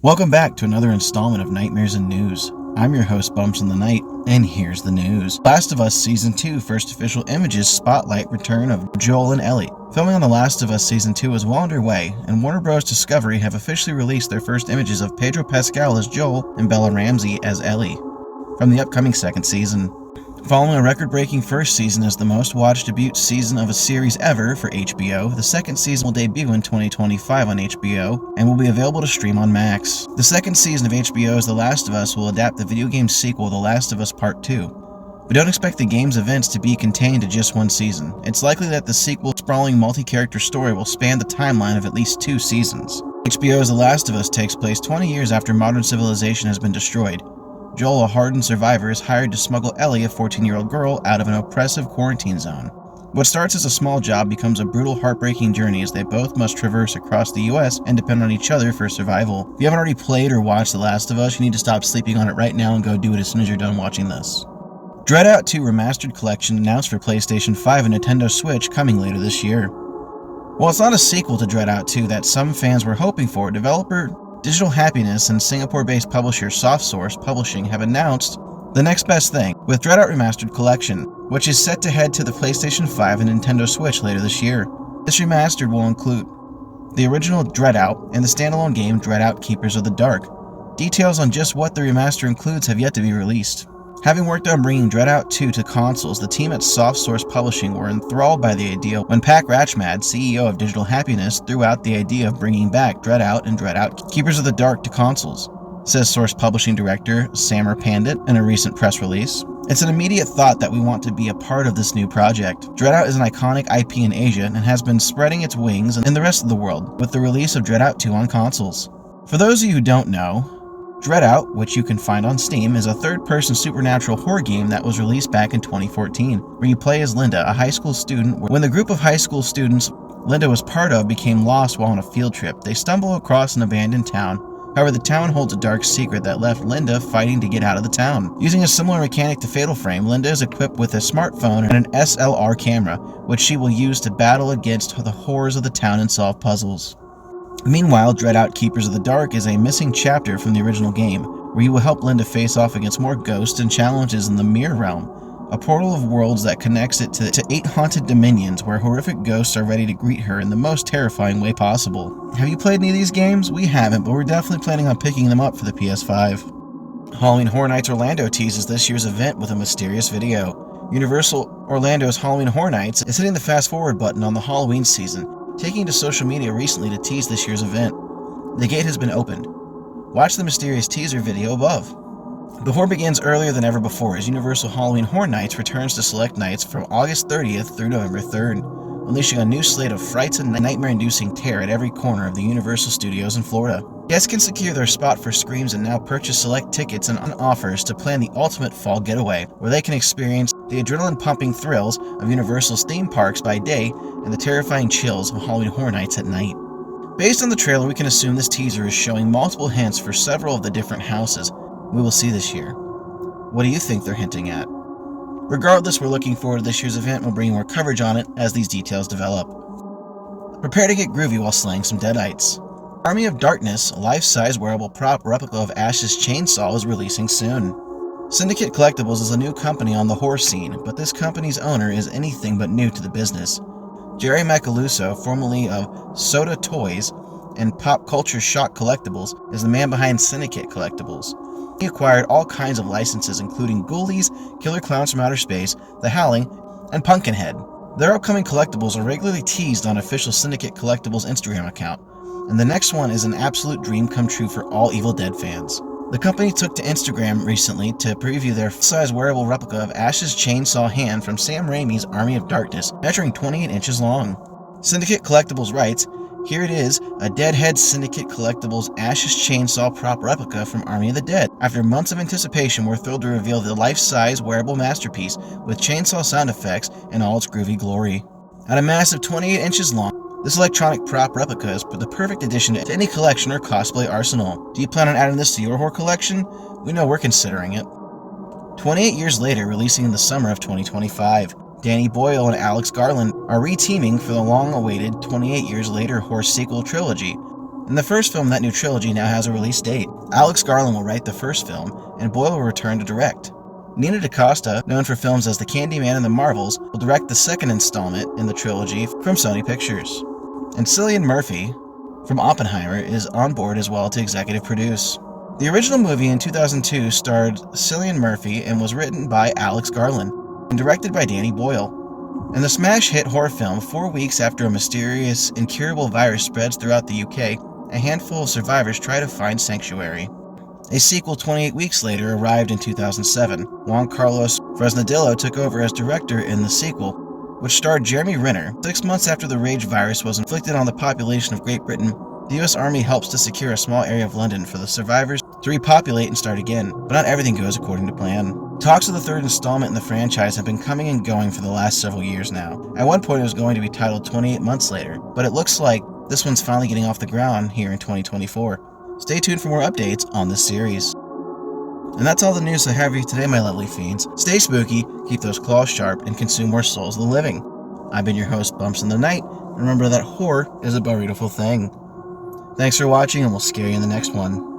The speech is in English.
Welcome back to another installment of Nightmares and News. I'm your host, Bumps in the Night, and here's the news. Last of Us Season 2 first official images spotlight return of Joel and Ellie. Filming on The Last of Us Season 2 is well underway, and Warner Bros. Discovery have officially released their first images of Pedro Pascal as Joel and Bella Ramsey as Ellie from the upcoming second season. Following a record-breaking first season as the most-watched debut season of a series ever for HBO, the second season will debut in 2025 on HBO and will be available to stream on Max. The second season of HBO's The Last of Us will adapt the video game sequel The Last of Us Part 2. But don't expect the game's events to be contained to just one season. It's likely that the sequel's sprawling multi-character story will span the timeline of at least 2 seasons. HBO's The Last of Us takes place 20 years after modern civilization has been destroyed. Joel, a hardened survivor, is hired to smuggle Ellie, a 14-year-old girl, out of an oppressive quarantine zone. What starts as a small job becomes a brutal, heartbreaking journey as they both must traverse across the US and depend on each other for survival. If you haven't already played or watched The Last of Us, you need to stop sleeping on it right now and go do it as soon as you're done watching this. Dread Out 2 Remastered Collection announced for PlayStation 5 and Nintendo Switch coming later this year. While it's not a sequel to Dread Out 2 that some fans were hoping for, developer Digital Happiness and Singapore-based publisher SoftSource Publishing have announced the next best thing, with Dread Out Remastered Collection, which is set to head to the PlayStation 5 and Nintendo Switch later this year. This remastered will include the original Dread Out and the standalone game Dread Out Keepers of the Dark. Details on just what the remaster includes have yet to be released. Having worked on bringing Dread Out 2 to consoles, the team at SoftSource Publishing were enthralled by the idea when Pac Ratchmad, CEO of Digital Happiness, threw out the idea of bringing back Dread Out and Dread Out Keepers of the Dark to consoles, says Source Publishing Director Samer Pandit in a recent press release. It's an immediate thought that we want to be a part of this new project. Dread Out is an iconic IP in Asia and has been spreading its wings in the rest of the world with the release of Dread Out 2 on consoles. For those of you who don't know, Dread Out, which you can find on Steam, is a third-person supernatural horror game that was released back in 2014, where you play as Linda, a high school student. When the group of high school students Linda was part of became lost while on a field trip, they stumble across an abandoned town. However, the town holds a dark secret that left Linda fighting to get out of the town. Using a similar mechanic to Fatal Frame, Linda is equipped with a smartphone and an SLR camera, which she will use to battle against the horrors of the town and solve puzzles. Meanwhile, Dread Out Keepers of the Dark is a missing chapter from the original game, where you will help Linda face off against more ghosts and challenges in the Mirror Realm, a portal of worlds that connects it to 8 haunted dominions where horrific ghosts are ready to greet her in the most terrifying way possible. Have you played any of these games? We haven't, but we're definitely planning on picking them up for the PS5. Halloween Horror Nights Orlando teases this year's event with a mysterious video. Universal Orlando's Halloween Horror Nights is hitting the fast-forward button on the Halloween season, taking to social media recently to tease this year's event. The gate has been opened. Watch the mysterious teaser video above. The horror begins earlier than ever before as Universal Halloween Horror Nights returns to select nights from August 30th through November 3rd, unleashing a new slate of frights and nightmare-inducing terror at every corner of the Universal Studios in Florida. Guests can secure their spot for screams and now purchase select tickets and offers to plan the ultimate fall getaway, where they can experience the adrenaline-pumping thrills of Universal's theme parks by day and the terrifying chills of Halloween Horror Nights at night. Based on the trailer, we can assume this teaser is showing multiple hints for several of the different houses we will see this year. What do you think they're hinting at? Regardless, we're looking forward to this year's event and we'll bring you more coverage on it as these details develop. Prepare to get groovy while slaying some deadites. Army of Darkness, a life-size wearable prop replica of Ash's chainsaw, is releasing soon. Syndicate Collectibles is a new company on the horror scene, but this company's owner is anything but new to the business. Jerry Macaluso, formerly of Soda Toys and Pop Culture Shock Collectibles, is the man behind Syndicate Collectibles. He acquired all kinds of licenses including Ghoulies, Killer Clowns from Outer Space, The Howling, and Pumpkinhead. Their upcoming collectibles are regularly teased on official Syndicate Collectibles Instagram account, and the next one is an absolute dream come true for all Evil Dead fans. The company took to Instagram recently to preview their full-size wearable replica of Ash's chainsaw hand from Sam Raimi's Army of Darkness, measuring 28 inches long. Syndicate Collectibles writes, "Here it is, a Deadhead Syndicate Collectibles Ash's chainsaw prop replica from Army of the Dead. After months of anticipation, we're thrilled to reveal the life-size wearable masterpiece with chainsaw sound effects in all its groovy glory." At a massive 28 inches long, this electronic prop replica is the perfect addition to any collection or cosplay arsenal. Do you plan on adding this to your horror collection? We know we're considering it. 28 years later, releasing in the summer of 2025, Danny Boyle and Alex Garland are re-teaming for the long-awaited 28 Years Later horror sequel trilogy, In the first film, that new trilogy now has a release date. Alex Garland will write the first film, and Boyle will return to direct. Nina DaCosta, known for films as The Candyman and The Marvels, will direct the second installment in the trilogy from Sony Pictures. And Cillian Murphy, from Oppenheimer, is on board as well to executive produce. The original movie in 2002 starred Cillian Murphy and was written by Alex Garland and directed by Danny Boyle. In the smash hit horror film, 4 weeks after a mysterious, incurable virus spreads throughout the UK, a handful of survivors try to find sanctuary. A sequel 28 weeks later arrived in 2007. Juan Carlos Fresnadillo took over as director in the sequel, which starred Jeremy Renner. 6 months after the rage virus was inflicted on the population of Great Britain, the US Army helps to secure a small area of London for the survivors to repopulate and start again, but not everything goes according to plan. Talks of the third installment in the franchise have been coming and going for the last several years now. At one point it was going to be titled 28 Months Later, but it looks like this one's finally getting off the ground here in 2024. Stay tuned for more updates on this series. And that's all the news I have for you today, my lovely fiends. Stay spooky, keep those claws sharp, and consume more souls of the living. I've been your host, Bumps in the Night, and remember that horror is a beautiful thing. Thanks for watching, and we'll scare you in the next one.